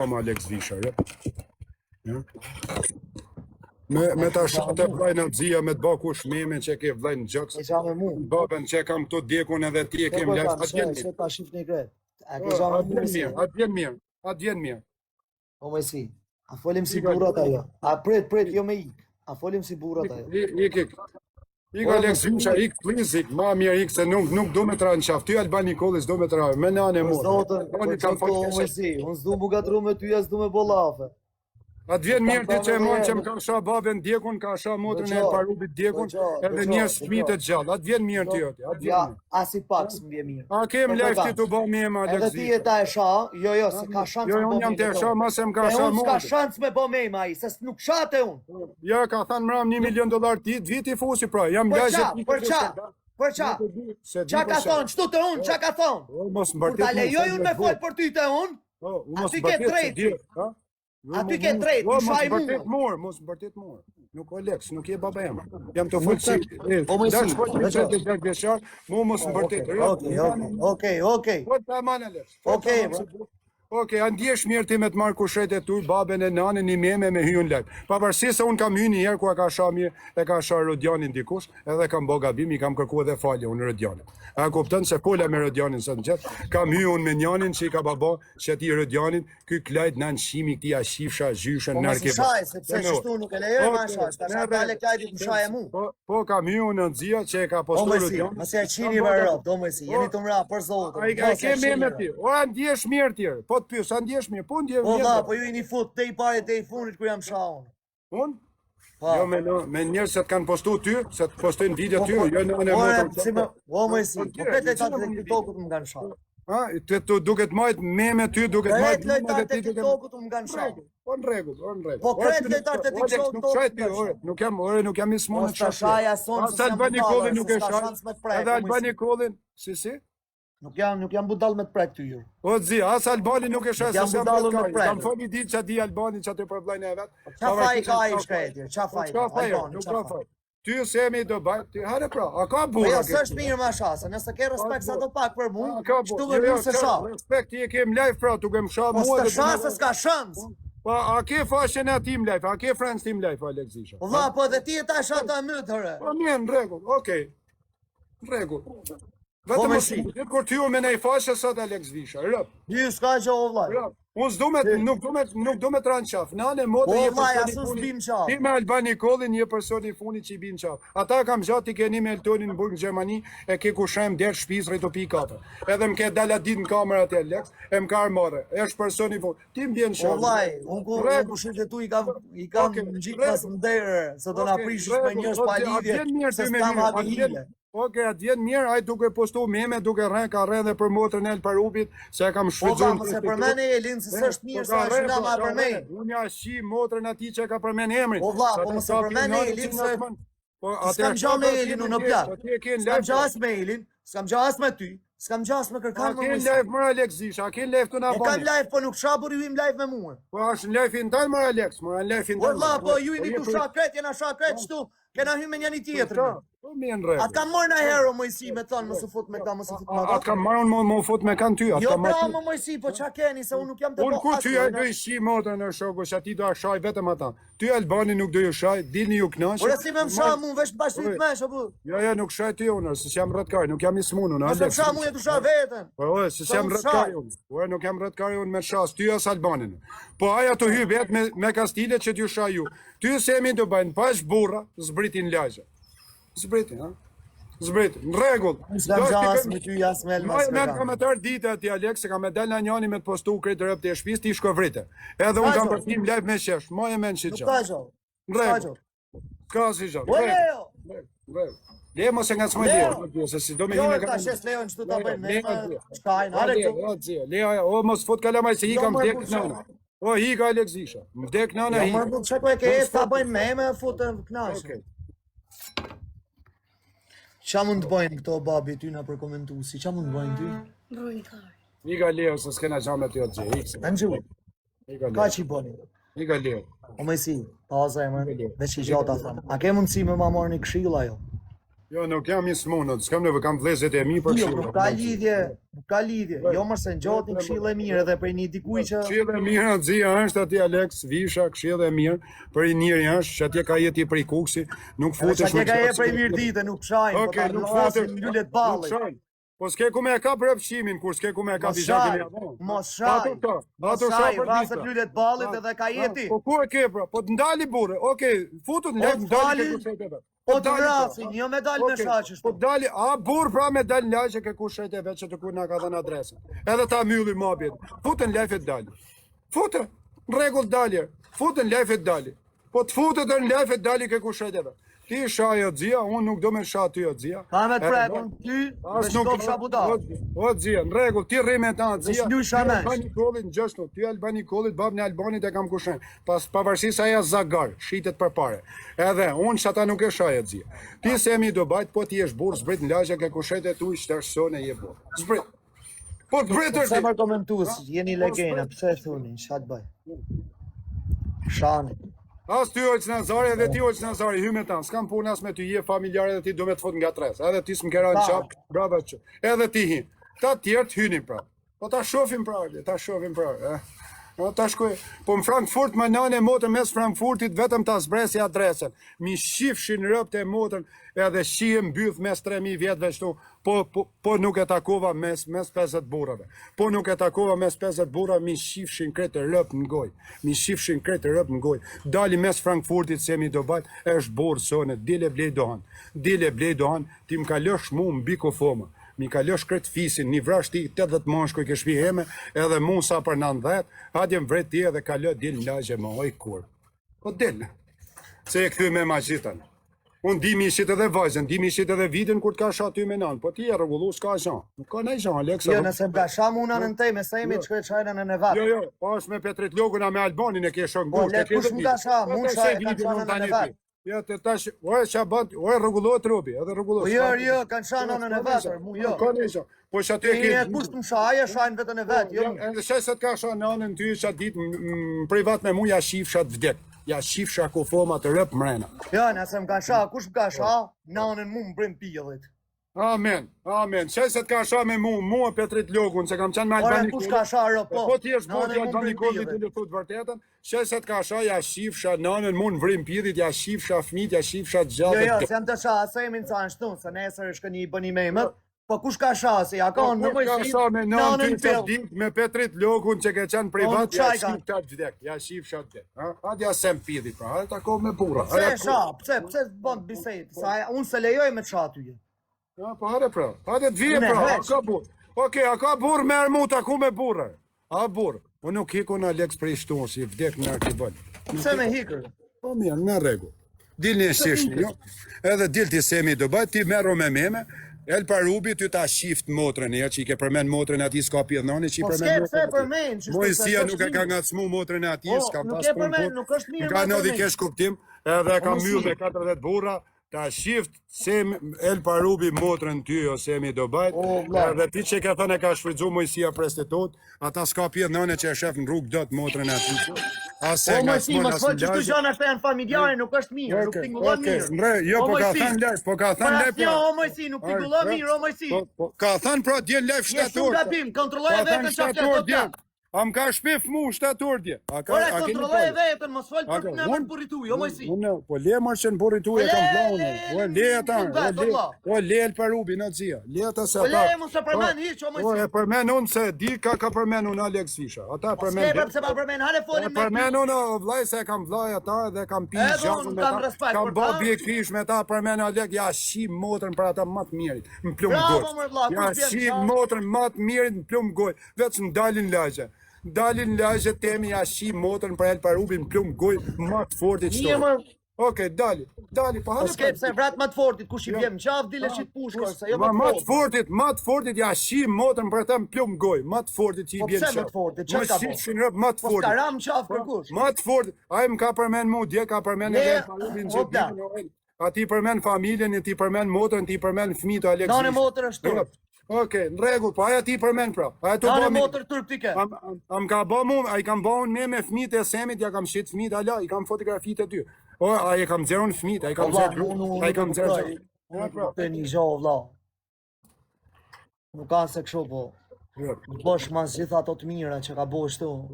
Alex Visha, ja? Me ta shatë vlajnë alëzia, me të baku shmeme që ke vlajnë gjëks. E qa me mu. Babën që kam të dekun edhe ti e kem lefë. Atë vjen mirë. Atë vjen mirë. O me si, a folim si burat ajo. A pret, jo me ik. A folim si burat ajo. Ik Alex Visha, ik please, ik ma mirë ik se nuk do me tra në qafë. Ty Albani Nikolis do me tra, me nane morë. Unë s'du mu gatru me ty, s'du me bolafe. Atë vjen mirë ti që e monë që më ka sha babën djekun, ka sha motrën e parubit djekun, edhe njës fëmijë të gjallë. Atë vjen mirë ti aty. Ja, as i pak s'më vjen mirë. A kem lef ti të bo me ema, Alex Visha. Edhe ti e ta e sha, jo, se ka shansë me bo me ema. Unë jam të e sha, ma se më ka sha unë s'ka motrën. shansë me bo me ema i, se nuk shate unë. Ja, ka thanë mram $1 milion ti, viti fusi pra, jam lajzët. Për qa? Qa ka thonë, qëtu të unë, qa ka thonë? Kur ta lejoj unë me folë për ty të unë, aty ke drejtë. Aty ke drejtë, në shaj mua. Mos më bërtit morë. Nuk Alex, nuk je baba ema. Jam të folë si. O me si. Mos më bërtit. Okej. Okej, a ndjesh mirë ti me të marrë kushtet e tuj, baben e nanën, një meme me hyun lek. Pavarësisht se unë kam hynë një herë ku e ka sha mirë, e ka sha Rodianin dikush, edhe kam bo gabim, i kam kërku edhe falje unë Rodianin. A kuptën se pola me Rodianin së në gjithë, kam hynë unë me njanin që i ka baba, që ti Rodianin, ky klajt në në shimi këti a shifsha, zhyshen, nërke. Po më sepse qështu nuk e lejoj ma shaj, ka shaj tale klajti të shaj e mu. Po kam hynë unë në nëzia që e ka postu Rodianin. Mëse e qini vërëp, do më si, jeni të mra për zotë. A ke meme ti, o a ndjesh mirë tjerë, po të pyes, a ndjesh mirë, po ndjesh mirë. Po ju i një fut, te i pare, te i funit kër jam shaun. Unë? Jo, me njerës se të kanë postu ty, se të postojnë video ty, jo në e motën. O më si, po këtë e qatë të TikTokut më kanë shaun. Duket majtë meme ty, duket majtë meme dhe ti duket... TikTokut më kanë shaun. Po në regull. Po kretë lejtar të TikTokut më kanë shaun. Nuk jam i smonë të shaja sonë, se jam budalë, se s'ka shansë me të prejtë. Edhe Albani Nikolis, si? Nuk jam budal me të prek të jurë. O zi, as Albani nuk e shesë se jam budal. Kam fali ditë që di Albani që aty përblajnë e vetë. Qa faj ka i shkretje? Qa faj? Nuk ka faj. Ty se mi do bajt, ty hare pra, a ka bura? Jo, së është mirë ma shasë, nëse ke respekt sa do pak për mu, qëtu me mu se sha. Respekt, ti e kem live pra, tu kem sha mua. Po së shasë s'ka shëms. Pa, a ke fashën e Team Life, a ke Friends Team Life, Alex Visha? Vlla, po dhe ti e ta sha ta mytë, hërë. Po mirë, në regull, okej. Në regull. Vetëm është kur ty u me nej fashë sot Alex Visha, rëp. Ju s'ka që o vlaj. Unë nuk do me tranë qaf. Nane motë një personi funi. Ti me Albani Nikolis një personi funi që i bin qaf. Ata kam gjatë i keni me Eltonin në Burg në Gjermani, e ke ku shem der shpiz rejtopi 4. Edhe m'ke dala dit në kamera të Alex, e m'ka armare. E është personi funi. Ti m'bjen qaf. O vlaj, unë ku shqit e tu i kam në gjitë pas më derë, se do në aprishës me njës pa lidhje, se s'tam hapi hile. Oke, atë vjen mirë, ajtë duke postu meme, duke ka rren dhe për motrën e lë parupit, se e kam shfrydzun. Po, se përmen e Elin, se së është mirë, se është nga ma përmen. Unë ja shi motrën ati që ka përmen emrin. Po, vla, po mëse përmen e Elin, se... S'kam gja me Elin, unë në plak. S'kam gja as me Elin, s'kam gja as me ty, s'kam gja as me kërkan më mësë. A ken live mërë Alex Visha, a ken live të nga bani. E kam live, po nuk shabur ju im live me muë. Po, është në live-in tanë mërë Alex, mërë në live-in tanë. Po, vla, po, ju imi tu shakret, jena shakret qëtu. Kena hy me njani tjetër. Atë kam marrë në hero mojësi me thonë, mësë fut me ka, mësë fut me ka. Atë kam marrë më fut me kanë ty. Jo pra më mojësi, po qa keni, se unë nuk jam të po asë. Unë ku ty do i shi motrë në shoku, që ati do a shaj vetëm ata. Ty Albani nuk do ju shaj, dilni ju knashë. Ure si me më shaj mu, vesh bashkë të me shë bu. Jo, nuk shaj ty unë, se jam rëtkaj, nuk jam i smunu. Mësë më shaj mu e të shaj vetën. Po, se jam rëtkaj unë. Nuk jam rëtkaj unë me shas, ty as Albanin. Po aja të hy vetë me kastile që t'ju shaj ju. Ty se mi do bajnë pash burra, zbritin lajgjë. Zbritin, ha? Zbritin, në regull. S'kam gjas me ty jasmel mas me kam e tërë dite ati Alex, se kam e del në njani me të postu kretë rëp të e shpis, ti shko vrite. Edhe unë kam përfim live me shesh, ma e men që qa. Nuk ka gjo. Në regull. Ka si gjo. O Leo! Leo mos e nga s'ma Leo, se si do me hime ka shes Leo në qëtu ta bëjnë me shkajnë, are këtu. Leo, o mos fut kalamaj se i kam vdek nëna. O, i ka Alex Visha, vdek nëna i. Jo, mërë që ku e ke e ta bëjnë me futë knashë. Qa mund të bëjnë këto babi ty nga për komentusi? Qa mund të bëjnë ty? Brojnë kare. I ka Leo, se s'kena gjame të jotë gjë. Në gjuhë? Ka që i bëni? I ka Leo. O me si, pauza e më, veç i gjata thëmë. A ke mundësi me ma marrë një këshilla jo? Jo, nuk jam i smunët, s'kam në kam vlezet e mi për Jo, këshillë. nuk ka lidhje. Jo më se ngjotin këshillë e mirë edhe për një dikuj që Këshillë e mirë Xhia është atje Alex Visha, këshillë e mirë për i njëri është që atje ka jeti prej kuksi, nuk futesh atje ka je prej mirë dite, nuk pshajnë, po ta lasin lullet ballit. Po s'ke ku me e ka për fshimin, kur s'ke ku me e ka bizakin e avon. Mos shaj, vrasët lullet ballit edhe ka jeti. Po ku e ke pra, po të ndali burre, okej, futut në lek, ndali ke kushtet e vetë. Po të vrasin, jo me dal me shaqësht. Po dali, a burr pra me dal në lajqe ke kushtet e vetë që të kur nga ka dhe në adresën. Edhe ta mylli ma bjetë, futën lefet dali. Futën, në regull dalje, futën lefet dali. Po të futët dhe në lefet dali ke kushtet e vetë. Ti shaj o Xhia, unë nuk do me sha ty o Xhia. Pa me të prekon ty, me shkop shabuda. O Xhia, në regull, ti rrime ta Xhia. Në shamesh. Albani Kollit në gjështu, ty Albani Kollit, bab në Albanit e kam kushen. Pas pavarësisht aja zagar, shitet për pare. Edhe, unë që ata nuk e shaj o Xhia. Ti se mi do bajt, po ti esh burë, zbrit në lagja ke kushet e tu, që të sone je burë. Zbrit. Po të britër ti. Se më komentus, jeni legena, pëse e thuni, shatë bëj. Shani. As ty Olç Nazari edhe ti Olç Nazari, hy me tanë, s'kam punë as me ty je familjarë edhe ti do me të fot nga tres, edhe ti s'më kera në qap, brava që, edhe ti hi, ta tjertë hyni pra, po ta shofim pra, ta shkoj, po në Frankfurt më nane motër mes Frankfurtit vetëm ta zbresi adresën, mi shifshin rëpt e motër edhe shiem byth mes 3000 vjetëve shtu, po nuk e takova mes 50 burave, po nuk e takova mes 50 burave, mi shifshin kretë rëpt në goj, dali mes Frankfurtit se mi do bajt, është borë sone, dile blej dohan, ti më kalësh mu më biko foma, mi kalësh kretë fisin, një vrash ti 80 moshkoj ke shpi heme, edhe mu sa për 90, hadjem vret ti edhe kalë dil në lagje më oj kur. Po dil, se e këthy me ma gjithan. Unë di mi shit edhe vajzën, di mi shit edhe vidin kur t'ka sha ty me nanë, po ti e rregullu s'ka zhan. Nuk ka nej zhan, Aleksa. Jo, nëse m'ka sha muna në tej, me sejmi të shkoj qajnë në Nevat. Jo, po është me Petrit Loguna me Albanin e ke shon Po, gusht. le kush m'ka sha, mun sha e ka qajnë në Nevat. Ja, të tash, oj, qa bant, oj, rregullohet robi, edhe rregullohet. Po, jo, kanë sha në Nevat, mu jo. Ka nej zhan. Po që aty e ke... E kush më sha, aje shajnë vetën e vetë, jo. Edhe shesë të ka sha në anën ty që atë ditë privat me mu ja shifsha të vdek. Ja shifsha ku foma të rëp mrena. Jo, nëse m'ka sha, kush m'ka sha, në anën mu më brim pillit. Amen. Shesë të ka sha me mu e Petrit Logun, se kam qenë me Albani Kollit. Kush ka sha rëp, po. Po ti është bërë të Albani Kollit të le thot vërtetën. Shesë të ka sha, ja shifsha në anën mu në vrim pillit, ja shifsha fmit, ja shifsha gjatë. Jo, se jam të sha, se jemi në canë shtunë, se nesër është këni i bëni me imët. Po kush ka sha, se ja ka në ka sha me nënën të dit me Petrit Logun që ke qenë privat, ja shifsha të vdek, ja shifsha të vdek. Hadi ja sem pidhi, pra, hadi ta ko me pura. Pse sha, pse bënd bisejt, sa unë se lejoj me të sha ty. Ja, po hade pra, hade të vije pra, a ka burë. Oke, a ka burë me ermu të ku me burë. A burë, po nuk hiku në Alex prej shtunë, si vdek në arkibën. Pse me hikër? Po mirë, në regu. Dilni e shishni, jo? Edhe dil ti semi do bajt, ti merro me meme, El Parubi ty ta shift motrën, ja që i ke përmen motrën ati s'ka pjedhënani që i përmen motrën. Po s'ke përmen, Mojësia nuk e ka ngacmu motrën e ati, s'ka pas nuk e përmen, nuk është mirë. Ka në kesh kuptim, edhe ka myllë dhe 40 burra, ta shift El Parubi motrën ty o semi do bajt, edhe ti që ka thënë e ka shfridzu mojësia prestetot, ata s'ka pjedhënani që e shef në rrugë dot motrën e ati. Po mojësi, më thot që të gjana shtë janë familjare, nuk është mirë, nuk t'ingullon mirë. Jo, po ka thënë lef, po ka thënë lef. Jo, o mojësi, nuk t'ingullon mirë, o mojësi. Ka thënë pra dje lef shtator. Je shumë gabim, kontrolloj vetën që aftë të pjanë. A më ka shpif mu shtator dje. Ore, kontrolloj vetën, mos folë për në për burritu, jo mojësi. Po le mërë që në burritu e kam plaune. O le ata, o le El Parubi në Xhia. Le ata se ata. O le mos e përmen hiq, o mojësi. O e përmen unë se di ka përmen unë Alex Visha. Ata përmen dhe. Se pa përmen, hale folim me ty. Përmen unë vlaj se kam vlaj ata dhe kam pi gjazën me ta. Kam ba bjek fish me ta përmen Alex. Ja shim motrën për ata matë mirit. Më plumë gojë. Ja shim motrën matë mirit më plumë gojë. Veç në dalin lagje. Dalin lagje temi ja shim motrën për El Parubi më plumë gojë matë fortit shtorë. Okej, dali, pa hale. Oskej, pse vrat matë fortit, kush i vjem qaf, dile shit pushkoj, se jo matë fortit, ja shim motrën për ata më plumë gojë, matë fortit që i vjem qaf. Po pse matë fortit, që ka po? Matë fortit. Po s'karam qaf për kush. Matë fortit, aje më ka përmen mu, dje ka përmen e El Parubi në gjithë. A ti përmen familjen, ti përmen motrën, ti përmen fëmijët e Alex Visha. Nane motrë është turp. Okej, në rregull, po aja ti përmen pra. Nane motrë turp ti ke. Am ka ba mu, a i kam ba unë me fëmijët e Semit, ja kam shit fëmijët, ala, i kam fotografit e ty. O, a i kam zerën fëmijët, a i kam zerën. Të një gjohë, vla. Nuk ka se kështu, po. Bosh ma gjitha ato të mira që ka bosh tu.